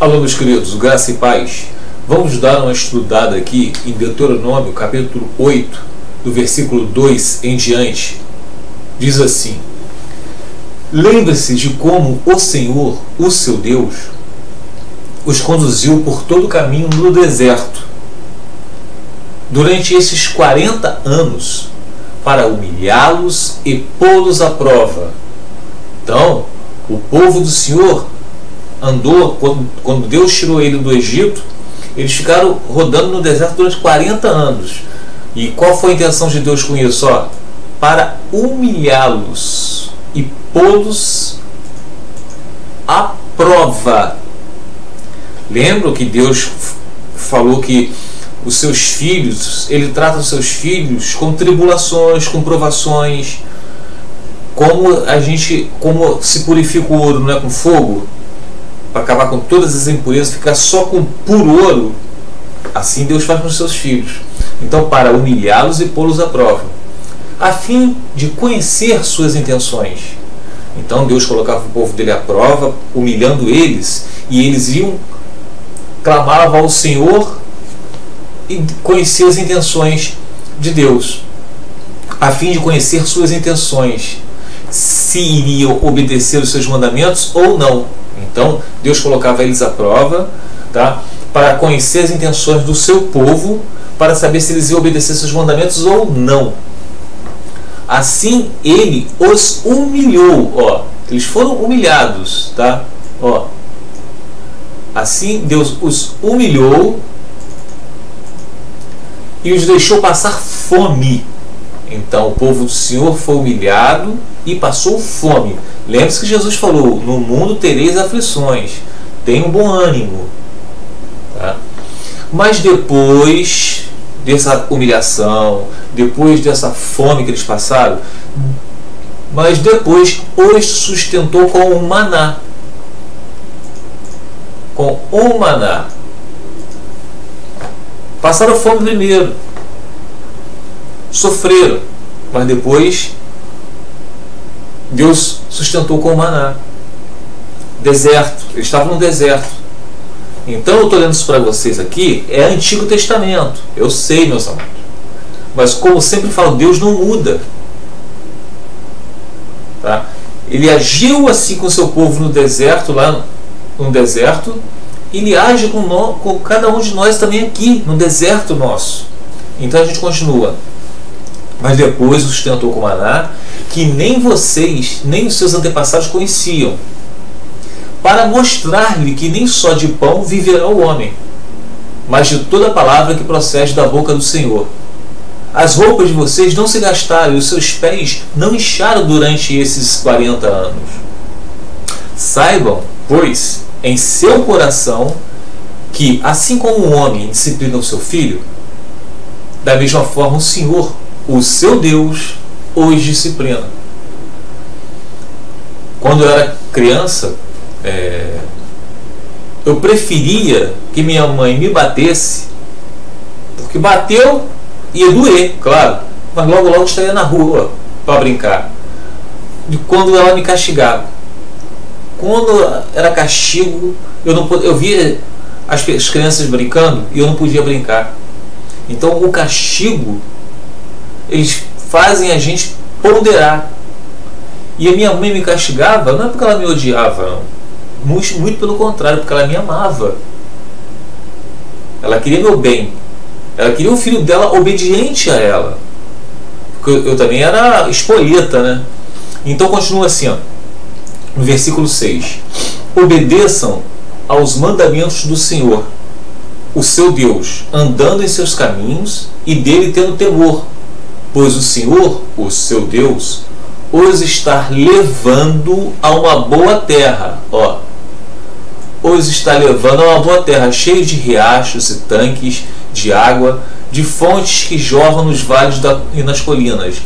Alô, meus queridos, graça e paz. Vamos dar uma estudada aqui em Deuteronômio, capítulo 8, do versículo 2 em diante. Diz assim: lembre-se de como o Senhor, o seu Deus, os conduziu por todo o caminho no deserto, durante esses 40 anos, para humilhá-los e pô-los à prova. Então, o povo do Senhor andou, quando Deus tirou ele do Egito, eles ficaram rodando no deserto durante 40 anos. E qual foi a intenção de Deus com isso? Para humilhá-los e pô-los à prova. Lembram que Deus falou que os seus filhos, Ele trata os seus filhos com tribulações, com provações, como se purifica o ouro, não é com fogo, para acabar com todas as impurezas, ficar só com puro ouro. Assim Deus faz com os seus filhos. Então, para humilhá-los e pô-los à prova, a fim de conhecer suas intenções. Então Deus colocava o povo dele à prova, humilhando eles, e eles iam, clamavam ao Senhor e conhecer as intenções de Deus, a fim de conhecer suas intenções, se iriam obedecer os seus mandamentos ou não. Então Deus colocava eles à prova, tá? Para conhecer as intenções do seu povo, para saber se eles iam obedecer seus mandamentos ou não. Assim Ele os humilhou, eles foram humilhados, tá? Assim Deus os humilhou e os deixou passar fome. Então o povo do Senhor foi humilhado e passou fome. Lembre-se que Jesus falou: no mundo tereis aflições, tenham bom ânimo, tá? Mas depois dessa humilhação, depois dessa fome que eles passaram, mas depois os sustentou com o maná. Com o maná. Passaram fome primeiro, sofreram, mas depois Deus sustentou com o maná. Deserto, eles estavam no deserto. Então eu estou lendo isso para vocês aqui, é Antigo Testamento, eu sei, meus amados, mas como sempre falo, Deus não muda, tá? Ele agiu assim com o seu povo no deserto, lá no deserto. Ele age com cada um de nós também aqui, no deserto nosso. Então a gente continua. Mas depois o sustentou com maná, que nem vocês, nem os seus antepassados conheciam, para mostrar-lhe que nem só de pão viverá o homem, mas de toda a palavra que procede da boca do Senhor. As roupas de vocês não se gastaram, e os seus pés não incharam durante esses 40 anos. Saibam, pois, em seu coração, que assim como um homem disciplina o seu filho, da mesma forma o Senhor, o seu Deus, os disciplina. Quando eu era criança, eu preferia que minha mãe me batesse, porque bateu ia doer, claro, mas logo logo estaria na rua para brincar, de quando ela me castigava. Quando era castigo, eu via as crianças brincando e eu não podia brincar. Então o castigo, eles fazem a gente ponderar. E a minha mãe me castigava, não é porque ela me odiava, não. Muito pelo contrário, porque ela me amava. Ela queria meu bem. Ela queria o filho dela obediente a ela. Porque eu também era espoleta, né? Então continua assim, no versículo 6: obedeçam aos mandamentos do Senhor, o seu Deus, andando em seus caminhos e dele tendo temor, pois o Senhor, o seu Deus, os está levando a uma boa terra, os está levando a uma boa terra, cheia de riachos e tanques de água, de fontes que jorram nos vales e nas colinas,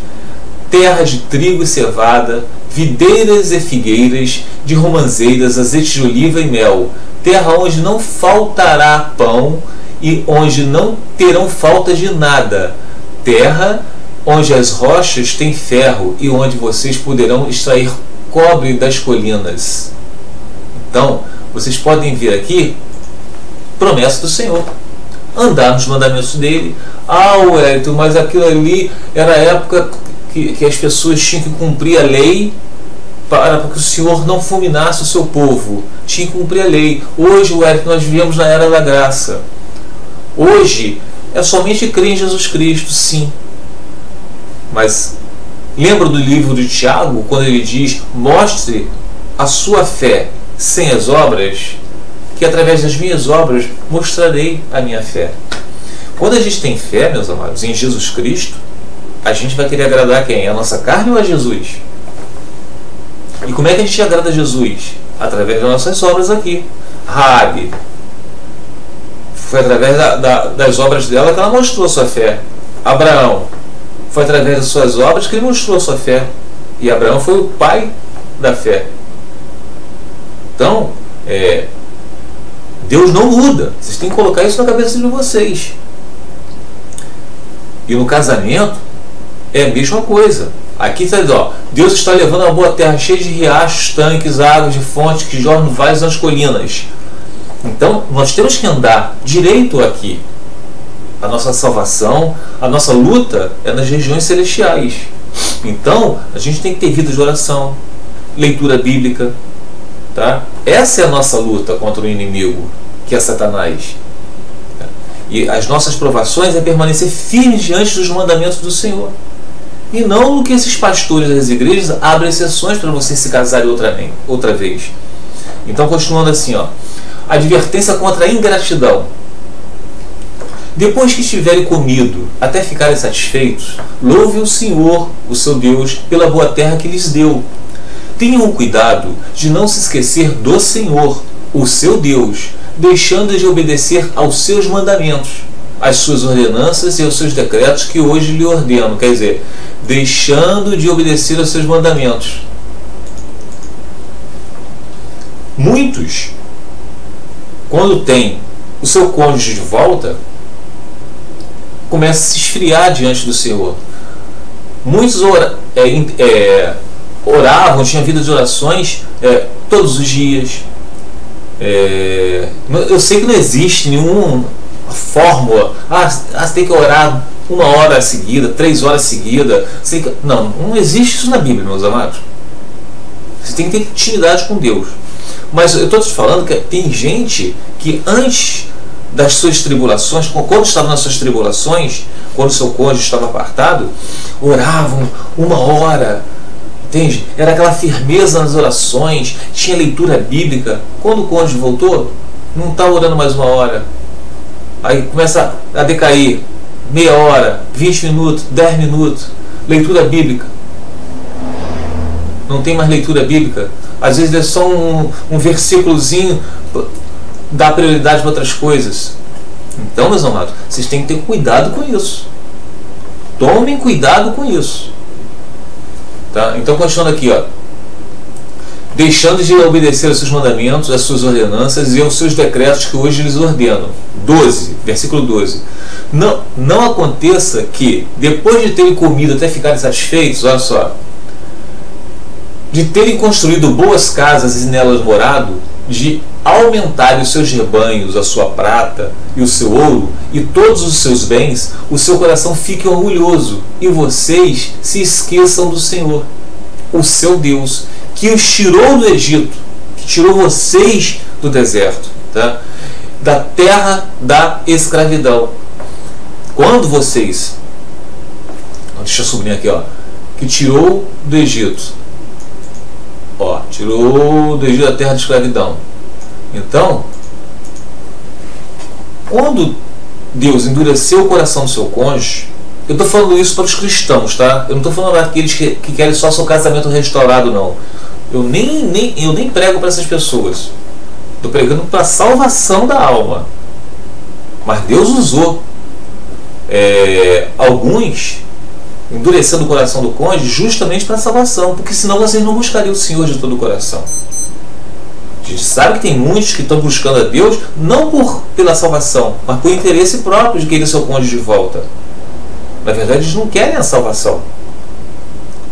terra de trigo e cevada, videiras e figueiras, de romãzeiras, azeite de oliva e mel, terra onde não faltará pão e onde não terão falta de nada, terra onde as rochas têm ferro e onde vocês poderão extrair cobre das colinas. Então, vocês podem ver aqui, promessa do Senhor. Andar nos mandamentos dele. Wellington, mas aquilo ali era a época que as pessoas tinham que cumprir a lei para que o Senhor não fulminasse o seu povo. Tinha que cumprir a lei. Hoje, Wellington, nós vivemos na era da graça. Hoje é somente crer em Jesus Cristo, sim. Mas lembra do livro de Tiago, quando ele diz: mostre a sua fé sem as obras, que através das minhas obras mostrarei a minha fé. Quando a gente tem fé, meus amados, em Jesus Cristo, a gente vai querer agradar quem? A nossa carne ou a Jesus? E como é que a gente agrada a Jesus? Através das nossas obras aqui. Raabe, foi através das obras dela que ela mostrou a sua fé. Abraão, foi através das suas obras que ele mostrou a sua fé. E Abraão foi o pai da fé. Então, Deus não muda. Vocês têm que colocar isso na cabeça de vocês. E no casamento é a mesma coisa. Aqui está dizendo, ó, Deus está levando a boa terra cheia de riachos, tanques, águas de fontes que jorram vales nas colinas. Então, nós temos que andar direito aqui. A nossa salvação, a nossa luta é nas regiões celestiais. Então, a gente tem que ter vida de oração, leitura bíblica, tá? Essa é a nossa luta contra o inimigo, que é Satanás. E as nossas provações é permanecer firmes diante dos mandamentos do Senhor. E não no que esses pastores das igrejas abrem exceções para vocês se casarem outra vez. Então, continuando assim, ó. Advertência contra a ingratidão. Depois que estiverem comido até ficarem satisfeitos, louve o Senhor, o seu Deus, pela boa terra que lhes deu. Tenham cuidado de não se esquecer do Senhor, o seu Deus, deixando de obedecer aos seus mandamentos, às suas ordenanças e aos seus decretos que hoje lhe ordeno. Quer dizer, deixando de obedecer aos seus mandamentos. Muitos, quando tem o seu cônjuge de volta, começam a se esfriar diante do Senhor. Muitos oravam, tinham vida de orações todos os dias. Eu sei que não existe nenhuma fórmula. Você tem que orar 1 hora seguida, 3 horas seguida. Não existe isso na Bíblia, meus amados. Você tem que ter intimidade com Deus. Mas eu estou te falando que tem gente que antes das suas tribulações, quando estavam nas suas tribulações, quando seu cônjuge estava apartado, oravam 1 hora, entende? Era aquela firmeza nas orações, tinha leitura bíblica. Quando o cônjuge voltou, não está orando mais 1 hora. Aí começa a decair, meia hora, 20 minutos, 10 minutos, leitura bíblica. Não tem mais leitura bíblica. Às vezes é só um versículozinho, dá prioridade para outras coisas. Então, meus amados, vocês têm que ter cuidado com isso. Tomem cuidado com isso. Tá? Então, continuando aqui, ó. Deixando de obedecer aos seus mandamentos, às suas ordenanças e aos seus decretos que hoje lhes ordeno. 12, versículo 12. Não aconteça que, depois de terem comido até ficarem satisfeitos, olha só, de terem construído boas casas e nelas morado, de aumentarem os seus rebanhos, a sua prata e o seu ouro e todos os seus bens, o seu coração fique orgulhoso e vocês se esqueçam do Senhor, o seu Deus, que os tirou do Egito, que tirou vocês do deserto, tá? Da terra da escravidão. Quando vocês, deixa eu sublinhar aqui, ó, que tirou do Egito, ó, tirou do Egito da terra de escravidão. Então, quando Deus endureceu o coração do seu cônjuge, eu estou falando isso para os cristãos, tá? Eu não estou falando para aqueles que querem só seu casamento restaurado, não. Eu nem prego para essas pessoas. Estou pregando para a salvação da alma. Mas Deus usou alguns endurecendo o coração do cônjuge justamente para a salvação, porque senão vocês não buscariam o Senhor de todo o coração. A gente sabe que tem muitos que estão buscando a Deus não pela salvação, mas por interesse próprio de querer seu cônjuge de volta. Na verdade, eles não querem a salvação.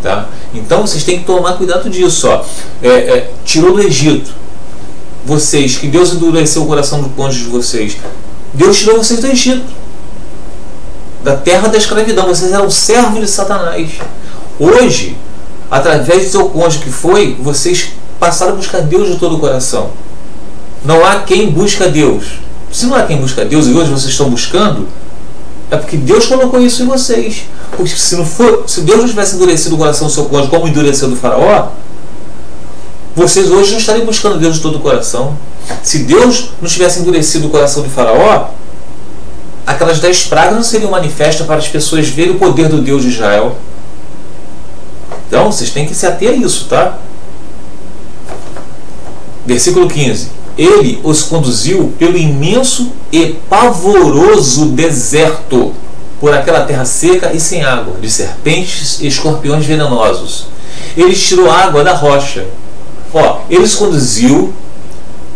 Tá? Então vocês têm que tomar cuidado disso. Ó. Tirou do Egito. vocês, que Deus endureceu o coração do cônjuge de vocês, Deus tirou vocês do Egito, da terra da escravidão. Vocês eram servos de Satanás. Hoje, através do seu cônjuge que foi, vocês passaram a buscar Deus de todo o coração. Não há quem busca Deus. Se não há quem busca Deus e hoje vocês estão buscando, é porque Deus colocou isso em vocês. Porque se Deus não tivesse endurecido o coração do seu cônjuge como endureceu do faraó, vocês hoje não estariam buscando Deus de todo o coração. Se Deus não tivesse endurecido o coração do faraó, aquelas 10 pragas não seriam manifestas para as pessoas verem o poder do Deus de Israel. Então, vocês têm que se ater a isso, tá? Versículo 15. Ele os conduziu pelo imenso e pavoroso deserto, por aquela terra seca e sem água, de serpentes e escorpiões venenosos. Ele tirou água da rocha. Eles conduziu,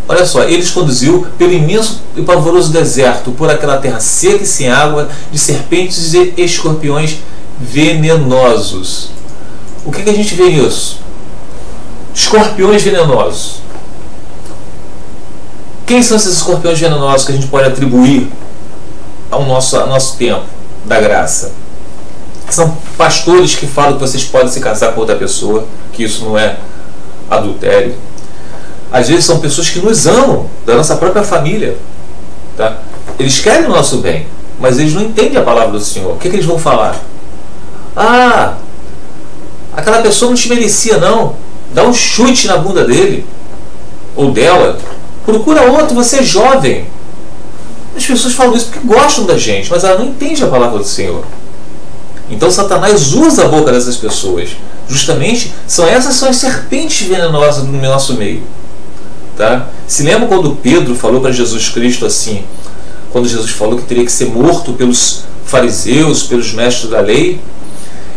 olha só, eles conduziu pelo imenso e pavoroso deserto, por aquela terra seca e sem água, de serpentes e escorpiões venenosos. O que a gente vê nisso? Escorpiões venenosos. Quem são esses escorpiões venenosos que a gente pode atribuir ao nosso tempo da graça? São pastores que falam que vocês podem se casar com outra pessoa, que isso não é adultério. Às vezes são pessoas que nos amam, da nossa própria família, tá? Eles querem o nosso bem, mas eles não entendem a palavra do Senhor. O que eles vão falar? Aquela pessoa não te merecia não. Dá um chute na bunda dele ou dela. Procura outro, você é jovem. As pessoas falam isso porque gostam da gente, mas ela não entende a palavra do Senhor. Então Satanás usa a boca dessas pessoas. Justamente, essas são as serpentes venenosas do nosso meio. Tá? Se lembra quando Pedro falou para Jesus Cristo assim, quando Jesus falou que teria que ser morto pelos fariseus, pelos mestres da lei,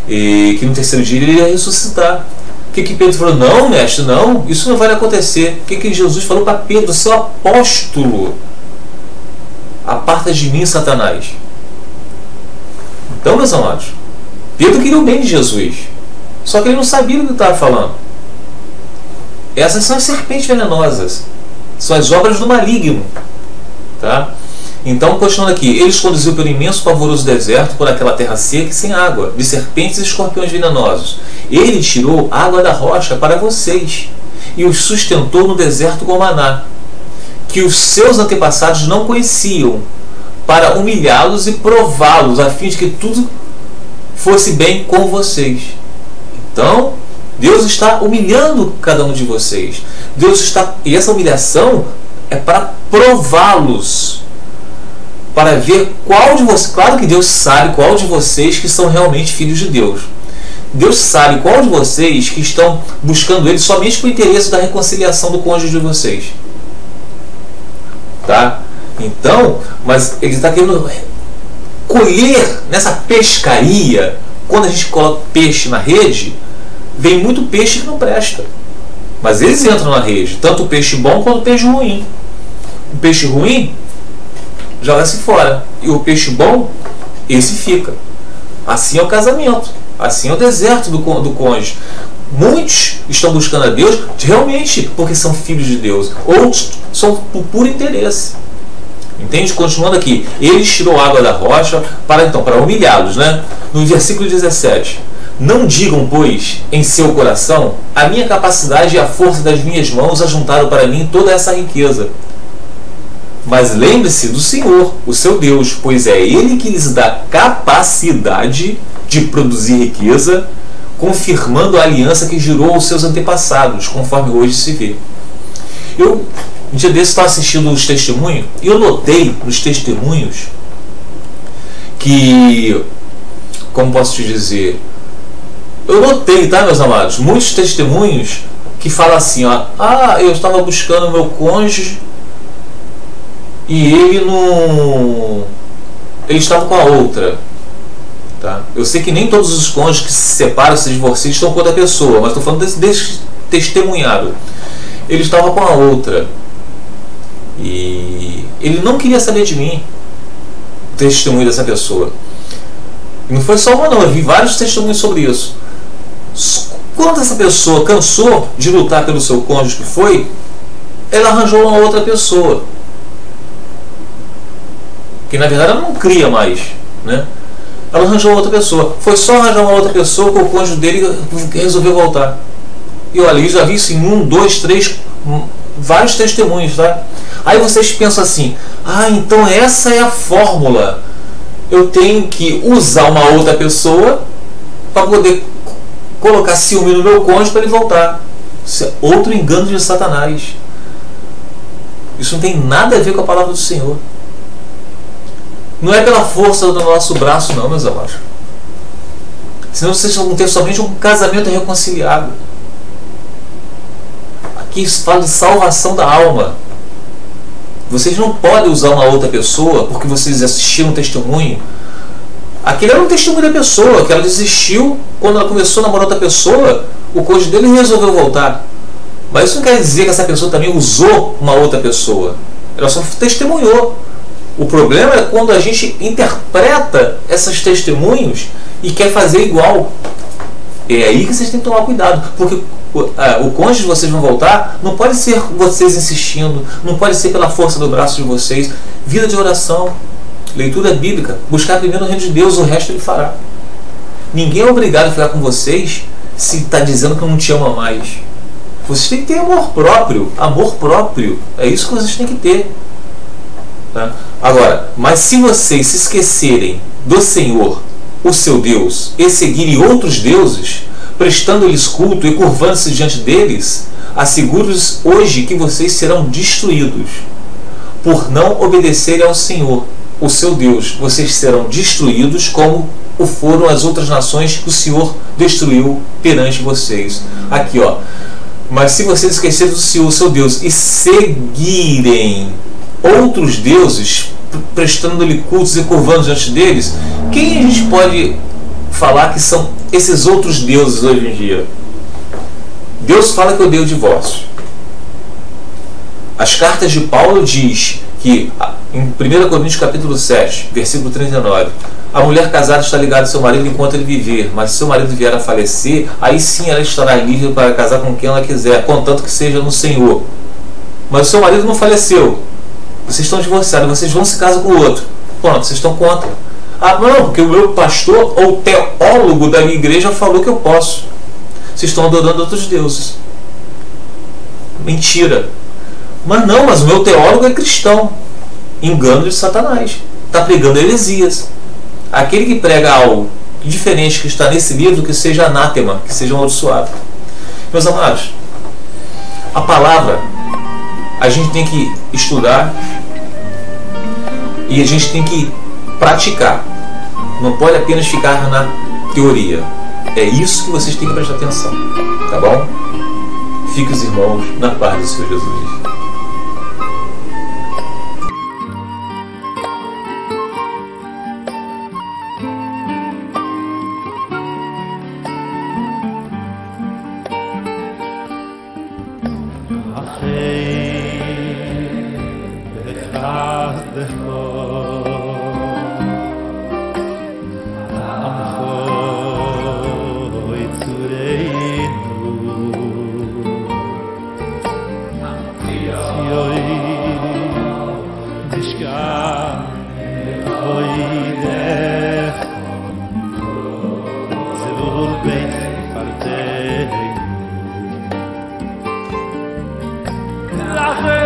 e que no terceiro dia ele ia ressuscitar. O que Pedro falou? Não, mestre, não, isso não vai acontecer. O que Jesus falou para Pedro, seu apóstolo? Aparta de mim, Satanás. Então, meus amados, Pedro queria o bem de Jesus, só que ele não sabia do que estava falando. Essas são as serpentes venenosas, são as obras do maligno, tá? Então, continuando aqui, eles conduziu pelo imenso pavoroso deserto, por aquela terra seca e sem água, de serpentes e escorpiões venenosos. Ele tirou água da rocha para vocês e os sustentou no deserto com maná, que os seus antepassados não conheciam, para humilhá-los e prová-los, a fim de que tudo fosse bem com vocês. Então, Deus está humilhando cada um de vocês. E essa humilhação é para prová-los, para ver qual de vocês. Claro que Deus sabe qual de vocês que são realmente filhos de Deus. Deus sabe qual de vocês que estão buscando Ele somente com o interesse da reconciliação do cônjuge de vocês. Tá? Então, mas Ele está querendo colher nessa pescaria. Quando a gente coloca peixe na rede, vem muito peixe que não presta. Mas eles entram na rede, tanto o peixe bom quanto o peixe ruim. O peixe ruim joga-se fora. E o peixe bom, esse fica. Assim é o casamento. Assim é o deserto do cônjuge. Muitos estão buscando a Deus realmente porque são filhos de Deus. Outros são por puro interesse. Entende? Continuando aqui. Ele tirou água da rocha para humilhá-los, né? No versículo 17. Não digam, pois, em seu coração, a minha capacidade e a força das minhas mãos ajuntaram para mim toda essa riqueza. Mas lembre-se do Senhor, o seu Deus, pois é Ele que lhes dá capacidade de produzir riqueza, confirmando a aliança que jurou aos seus antepassados, conforme hoje se vê. Eu, um dia desse, estava assistindo os testemunhos, e eu notei nos testemunhos que, como posso te dizer, eu notei, tá, meus amados, muitos testemunhos que falam assim, eu estava buscando o meu cônjuge e ele estava com a outra. Tá? Eu sei que nem todos os cônjuges que se separam, se divorciam, estão com outra pessoa, mas estou falando desse testemunhado. Ele estava com a outra e ele não queria saber de mim, o testemunho dessa pessoa. E não foi só uma não, eu vi vários testemunhos sobre isso. Quando essa pessoa cansou de lutar pelo seu cônjuge que foi, ela arranjou uma outra pessoa. Que na verdade ela não cria mais, né? Ela arranjou uma outra pessoa. Foi só arranjar uma outra pessoa que o cônjuge dele resolveu voltar. E olha, eu já vi isso em 1, 2, 3, vários testemunhos, tá? Aí vocês pensam assim: ah, então essa é a fórmula. Eu tenho que usar uma outra pessoa para poder colocar ciúme no meu cônjuge para ele voltar. Isso é outro engano de Satanás. Isso não tem nada a ver com a palavra do Senhor. Não é pela força do nosso braço, não, meus amados. Senão vocês vão ter somente um casamento reconciliado. Aqui fala de salvação da alma. Vocês não podem usar uma outra pessoa porque vocês assistiram um testemunho. Aquele era um testemunho da pessoa, que ela desistiu quando ela começou a namorar outra pessoa, o cônjuge dele resolveu voltar. Mas isso não quer dizer que essa pessoa também usou uma outra pessoa. Ela só testemunhou. O problema é quando a gente interpreta esses testemunhos e quer fazer igual. É aí que vocês têm que tomar cuidado, porque o cônjuge de vocês vão voltar, não pode ser vocês insistindo, não pode ser pela força do braço de vocês. Vida de oração, leitura bíblica, buscar primeiro o reino de Deus, o resto ele fará. Ninguém é obrigado a ficar com vocês se está dizendo que não te ama mais. Vocês têm que ter amor próprio. Amor próprio, é isso que vocês têm que ter. Tá? Agora, mas se vocês se esquecerem do Senhor, o seu Deus, e seguirem outros deuses, prestando-lhes culto e curvando-se diante deles, asseguro-lhes hoje que vocês serão destruídos. Por não obedecerem ao Senhor, o seu Deus, vocês serão destruídos como o foram as outras nações que o Senhor destruiu perante vocês. Aqui, ó. Mas se vocês esquecerem do Senhor, o seu Deus, e seguirem outros deuses, prestando-lhe cultos e curvando diante deles, quem a gente pode falar que são esses outros deuses hoje em dia? Deus fala que odeia o divórcio. As cartas de Paulo diz que em 1 Coríntios capítulo 7, versículo 39, a mulher casada está ligada ao seu marido enquanto ele viver, mas se seu marido vier a falecer, aí sim ela estará livre para casar com quem ela quiser, contanto que seja no Senhor. Mas o seu marido não faleceu, vocês estão divorciados, vocês vão se casar com o outro. Pronto, vocês estão contra. Ah, não, porque o meu pastor ou teólogo da minha igreja falou que eu posso. Vocês estão adorando outros deuses. Mentira. Mas não, mas o meu teólogo é cristão. Engano de Satanás. Está pregando heresias. Aquele que prega algo diferente que está nesse livro, que seja anátema, que seja amaldiçoado. Meus amados, a palavra a gente tem que estudar e a gente tem que praticar. Não pode apenas ficar na teoria. É isso que vocês têm que prestar atenção. Tá bom? Fiquem os irmãos na paz do Senhor Jesus. Rachel,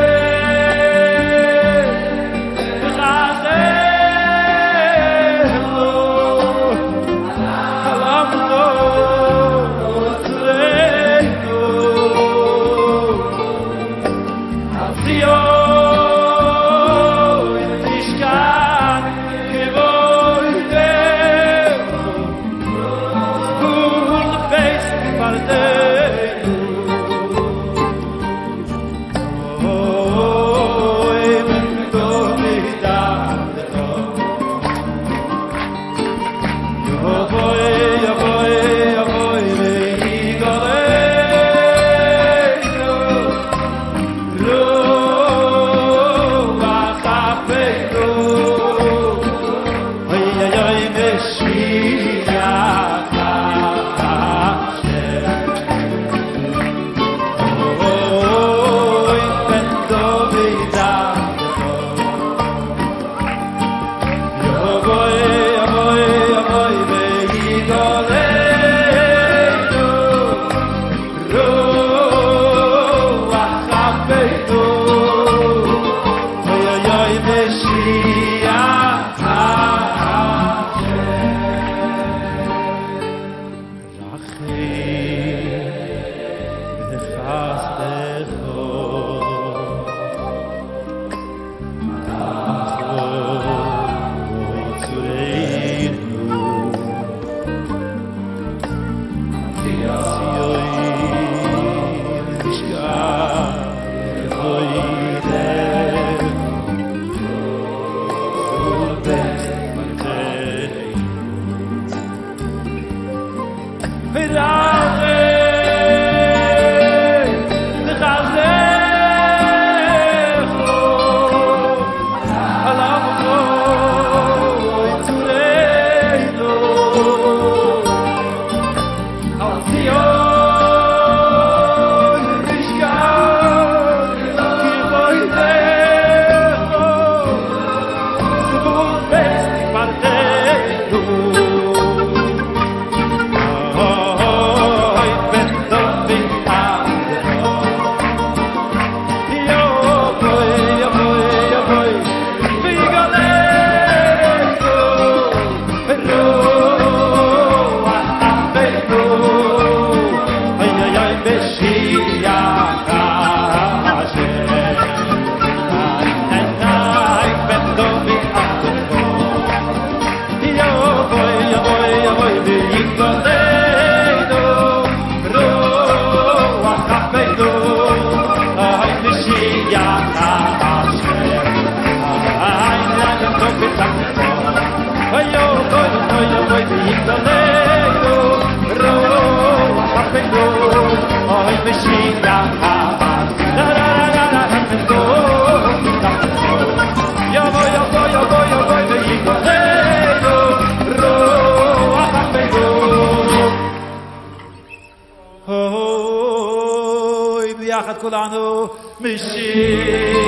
ביחד כולנו משיח